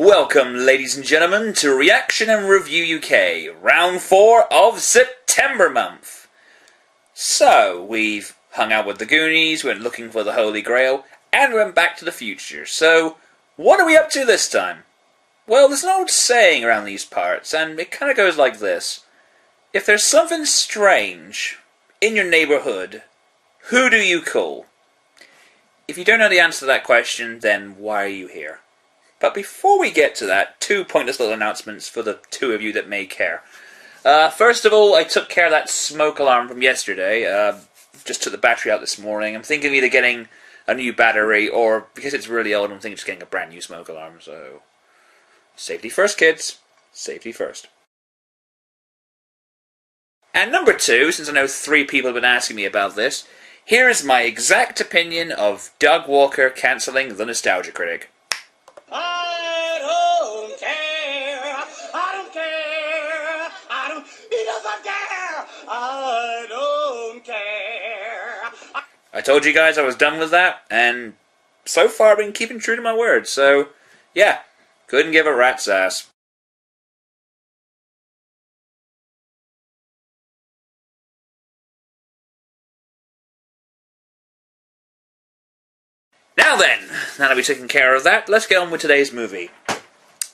Welcome, ladies and gentlemen, to Reaction and Review UK, round 4 of September month. So, we've hung out with the Goonies, went looking for the Holy Grail, and went back to the future. So, what are we up to this time? Well, there's an old saying around these parts, and it kind of goes like this. If there's something strange in your neighborhood, who do you call? If you don't know the answer to that question, then why are you here? But before we get to that, two pointless little announcements for the two of you that may care. First of all, I took care of that smoke alarm from yesterday. Just took the battery out this morning. I'm thinking of either getting a new battery, or because it's really old, I'm thinking of just getting a brand new smoke alarm. So, safety first, kids. Safety first. And number two, since I know 3 people have been asking me about this, here is my exact opinion of Doug Walker cancelling The Nostalgia Critic. I don't care. I don't care. He doesn't care. I don't care. I told you guys I was done with that, and so far I've been keeping true to my word. So, yeah, couldn't give a rat's ass. Now then, now that we've taken care of that, let's get on with today's movie.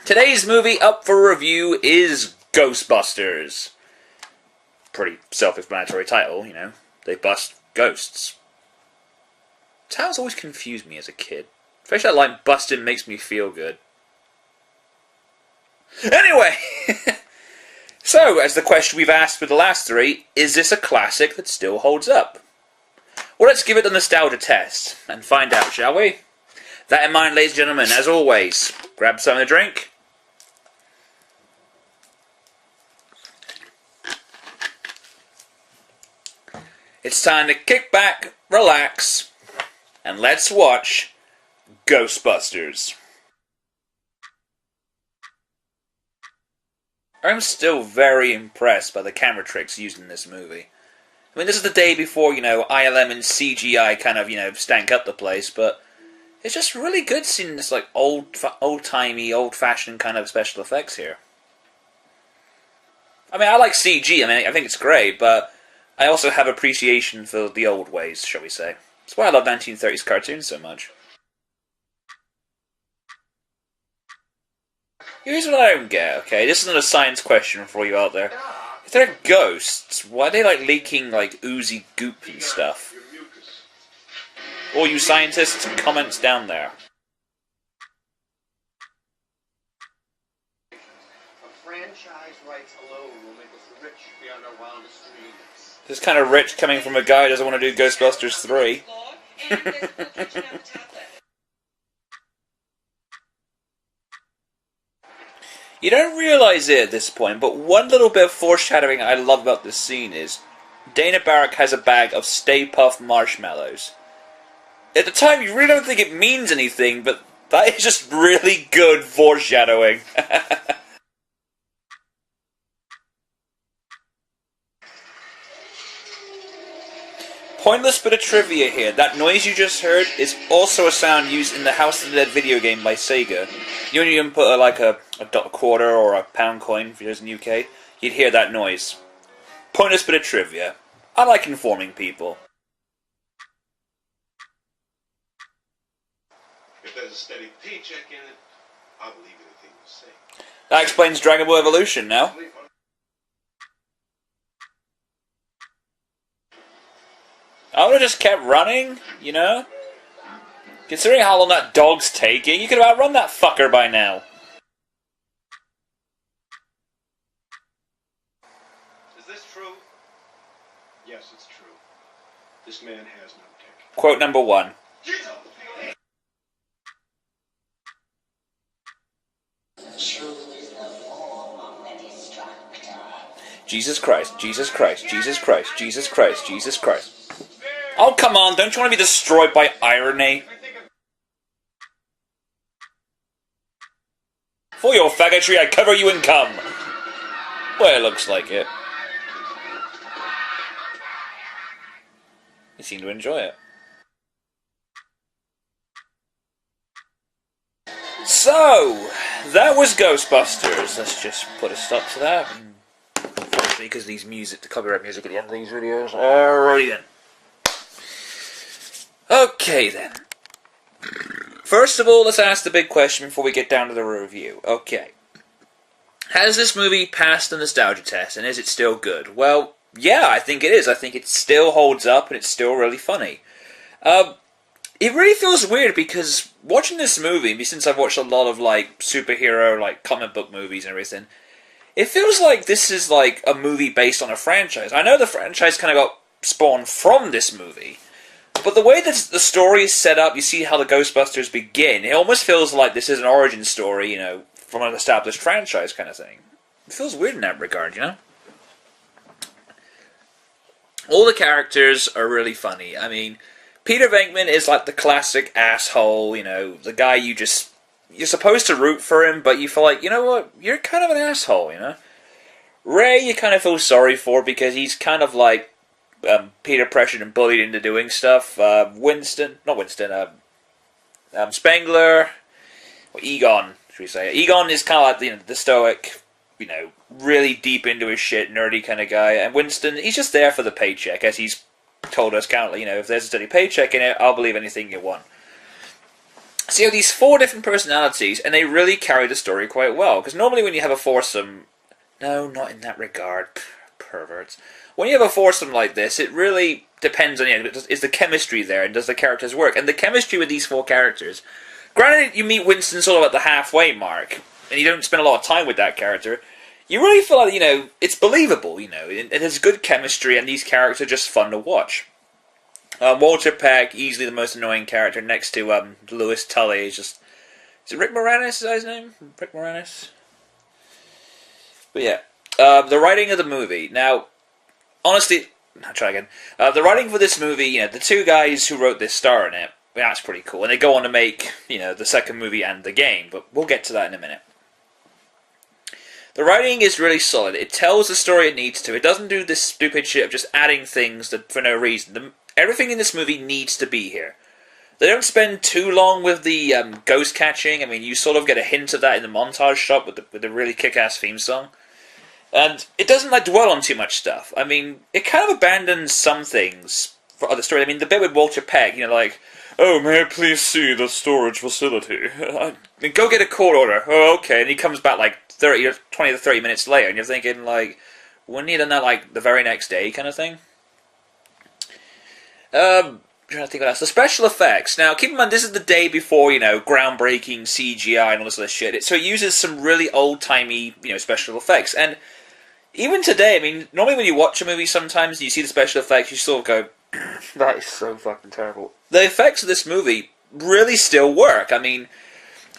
Today's movie up for review is Ghostbusters. Pretty self-explanatory title, you know. They bust ghosts. Titles always confused me as a kid. Especially that line, busting makes me feel good. Anyway! So, as the question we've asked with the last 3, is this a classic that still holds up? Well, let's give it the nostalgia test and find out, shall we? That in mind, ladies and gentlemen, as always, grab something to drink. It's time to kick back, relax, and let's watch Ghostbusters. I'm still very impressed by the camera tricks used in this movie. I mean, this is the day before, you know, ILM and CGI kind of, you know, stank up the place, but it's just really good seeing this, like, old-timey, old-fashioned kind of special effects here. I mean, I like CG, I mean, I think it's great, but I also have appreciation for the old ways, shall we say. That's why I love 1930s cartoons so much. Here's what I don't get, okay? This is another science question for you out there. If they're ghosts, why are they like leaking like oozy goop and stuff? All you scientists, comments down there. A franchise rights alone will make us rich beyond our wildest dreams. This is kind of rich coming from a guy who doesn't want to do Ghostbusters 3. You don't realise it at this point, but one little bit of foreshadowing I love about this scene is Dana Barrack has a bag of Stay Puft marshmallows. At the time, you really don't think it means anything, but that is just really good foreshadowing. Pointless bit of trivia here. That noise you just heard is also a sound used in the House of the Dead video game by Sega. You only input a quarter or a pound coin, if you're in the UK, you'd hear that noise. Pointless bit of trivia. I like informing people. If there's a steady paycheck in it, I'll believe anything you say. That explains Dragon Ball Evolution now. I would have just kept running, you know? Considering how long that dog's taking, you could have outrun that fucker by now. Is this true? Yes, it's true. This man has no dick. Quote number 1. Jesus Christ, Jesus Christ, Jesus Christ, Jesus Christ, Jesus Christ. Oh, come on, don't you want to be destroyed by irony? For your faggotry, I cover you in cum. Well, it looks like it. You seem to enjoy it. So, that was Ghostbusters. Let's just put a stop to that. Unfortunately, because these music, the copyright music at the end of these videos. Alrighty then. Okay then. First of all, let's ask the big question before we get down to the review. Okay. Has this movie passed the nostalgia test, and is it still good? Well, yeah, I think it is. I think it still holds up, and it's still really funny. It really feels weird because watching this movie, since I've watched a lot of like superhero, like comic book movies and everything, it feels like this is like a movie based on a franchise. I know the franchise kind of got spawned from this movie, but the way that the story is set up, you see how the Ghostbusters begin, it almost feels like this is an origin story, you know, from an established franchise kind of thing. It feels weird in that regard, you know? All the characters are really funny. I mean, Peter Venkman is like the classic asshole, you know, the guy you're supposed to root for him, but you feel like, you know what, you're kind of an asshole, you know? Ray, you kind of feel sorry for because he's kind of like Peter pressured and bullied into doing stuff. Spengler, or Egon, should we say. Egon is kind of like, you know, the stoic, you know, really deep into his shit, nerdy kind of guy. And Winston, he's just there for the paycheck, as he's told us countless, you know, if there's a steady paycheck in it, I'll believe anything you want. So you have these 4 different personalities, and they really carry the story quite well. Because normally when you have a foursome... No, not in that regard. Perverts. When you have a foursome like this, it really depends on, you know, is the chemistry there, and does the characters work? And the chemistry with these 4 characters... Granted, you meet Winston sort of at the halfway mark, and you don't spend a lot of time with that character... You really feel like, you know, it's believable, you know. It has good chemistry, and these characters are just fun to watch. Walter Peck, easily the most annoying character, next to Louis Tully, is just... Is it Rick Moranis, is that his name? Rick Moranis? But yeah. The writing of the movie. Now, honestly... I'll try again. The writing for this movie, you know, the 2 guys who wrote this star in it, that's pretty cool. And they go on to make, you know, the second movie and the game, but we'll get to that in a minute. The writing is really solid. It tells the story it needs to. It doesn't do this stupid shit of just adding things for no reason. Everything in this movie needs to be here. They don't spend too long with the ghost catching. I mean, you sort of get a hint of that in the montage shot with the really kick-ass theme song. And it doesn't like dwell on too much stuff. I mean, it kind of abandons some things for other stories. I mean, the bit with Walter Peck, you know, like, oh, may I please see the storage facility? Go get a court order. Oh, okay. And he comes back like 20 to 30 minutes later, and you're thinking, like, wouldn't he have done that, like, the very next day kind of thing? I'm trying to think what else. The special effects. Now, keep in mind, this is the day before, you know, groundbreaking CGI and all this other shit. So it uses some really old-timey, you know, special effects. And even today, I mean, normally when you watch a movie sometimes, you see the special effects, you sort of go, that is so fucking terrible. The effects of this movie really still work. I mean...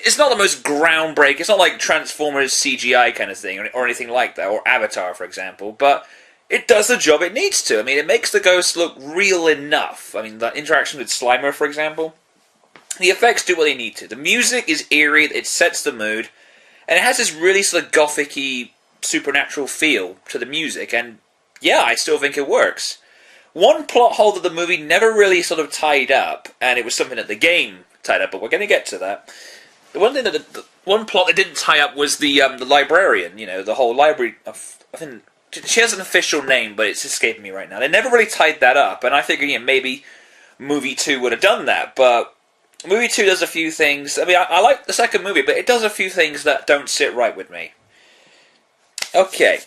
It's not the most groundbreaking, it's not like Transformers CGI kind of thing, or anything like that, or Avatar, for example, but it does the job it needs to. I mean, it makes the ghosts look real enough. I mean, the interaction with Slimer, for example, the effects do what they need to. The music is eerie, it sets the mood, and it has this really sort of gothic-y, supernatural feel to the music, and yeah, I still think it works. One plot hole that the movie never really sort of tied up, and it was something that the game tied up, but we're going to get to that. The one thing that the one plot that didn't tie up was the librarian. You know, the whole library. I think she has an official name, but it's escaping me right now. They never really tied that up, and I think, you know, maybe movie 2 would have done that. But movie 2 does a few things. I mean, I like the second movie, but it does a few things that don't sit right with me. Okay.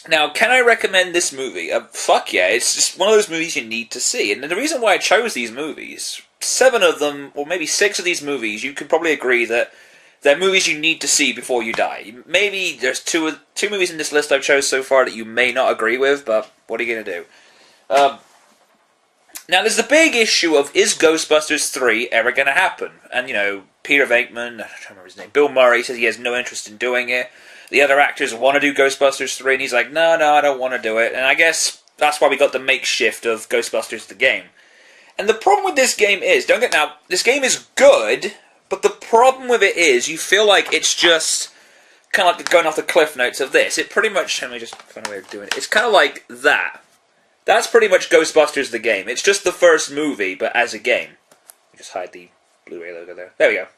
Now, can I recommend this movie? Fuck yeah! It's just one of those movies you need to see, and the reason why I chose these movies. 7 of them, or maybe 6 of these movies, you could probably agree that they're movies you need to see before you die. Maybe there's two movies in this list I've chose so far that you may not agree with, but what are you going to do? Now, there's the big issue of, is Ghostbusters 3 ever going to happen? And, you know, Peter Venkman, I don't remember his name, Bill Murray says he has no interest in doing it. The other actors want to do Ghostbusters 3, and he's like, no, I don't want to do it. And I guess that's why we got the makeshift of Ghostbusters the game. And the problem with this game is, this game is good, but the problem with it is, you feel like it's just kind of like going off the cliff notes of this. It pretty much, let me just find a way of doing it. It's kind of like that. That's pretty much Ghostbusters the game. It's just the first movie, but as a game. Just hide the Blu-ray logo there. There we go.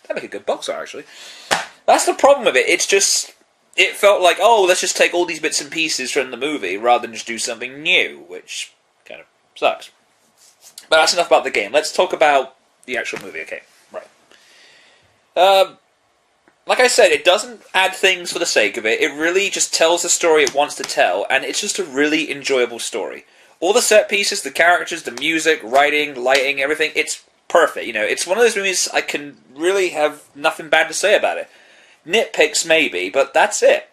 That'd make a good box art, actually. That's the problem with it. It's just... It felt like, oh, let's just take all these bits and pieces from the movie rather than just do something new, which kind of sucks. But that's enough about the game. Let's talk about the actual movie. Okay, right. Like I said, it doesn't add things for the sake of it. It really just tells the story it wants to tell, and it's just a really enjoyable story. All the set pieces, the characters, the music, writing, lighting, everything, it's perfect. You know, it's one of those movies I can really have nothing bad to say about it. Nitpicks maybe, but that's it.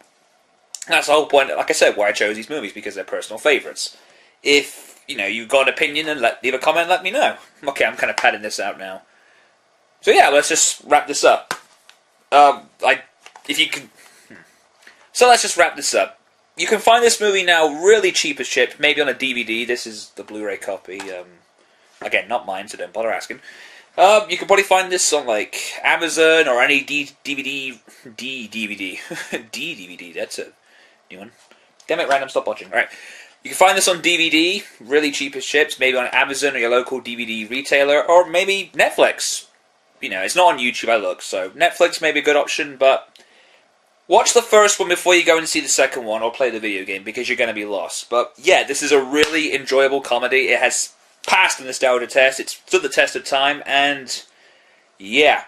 That's the whole point, like I said, why I chose these movies, because they're personal favourites. If, you know, you've got an opinion, then leave a comment and let me know. Okay, I'm kind of padding this out now. So yeah, let's just wrap this up. If you can... So let's just wrap this up. You can find this movie now really cheap as chips, maybe on a DVD. This is the Blu-ray copy. Again, not mine, so don't bother asking. You can probably find this on, like, Amazon or any DVD, that's a new one. Damn it, random, stop watching. Alright. You can find this on DVD, really cheap as chips, maybe on Amazon or your local DVD retailer, or maybe Netflix. You know, it's not on YouTube, I look, so Netflix may be a good option, but watch the first one before you go and see the second one, or play the video game, because you're going to be lost. But yeah, this is a really enjoyable comedy. It has passed the nostalgia test, it's stood the test of time, and yeah,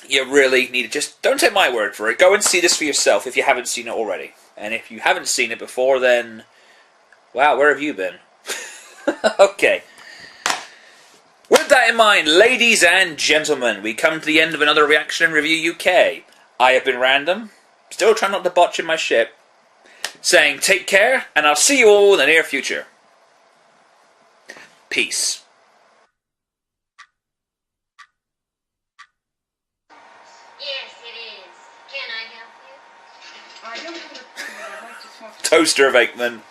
you really need to just, don't take my word for it, go and see this for yourself if you haven't seen it already. And if you haven't seen it before, then, wow, where have you been? Okay. With that in mind, ladies and gentlemen, we come to the end of another Reaction and Review UK. I have been Random, still trying not to botch in my ship, saying take care, and I'll see you all in the near future. Peace. Yes, it is. Can I help you? I don't have an appointment. I'd like to talk to Toaster of Aikman.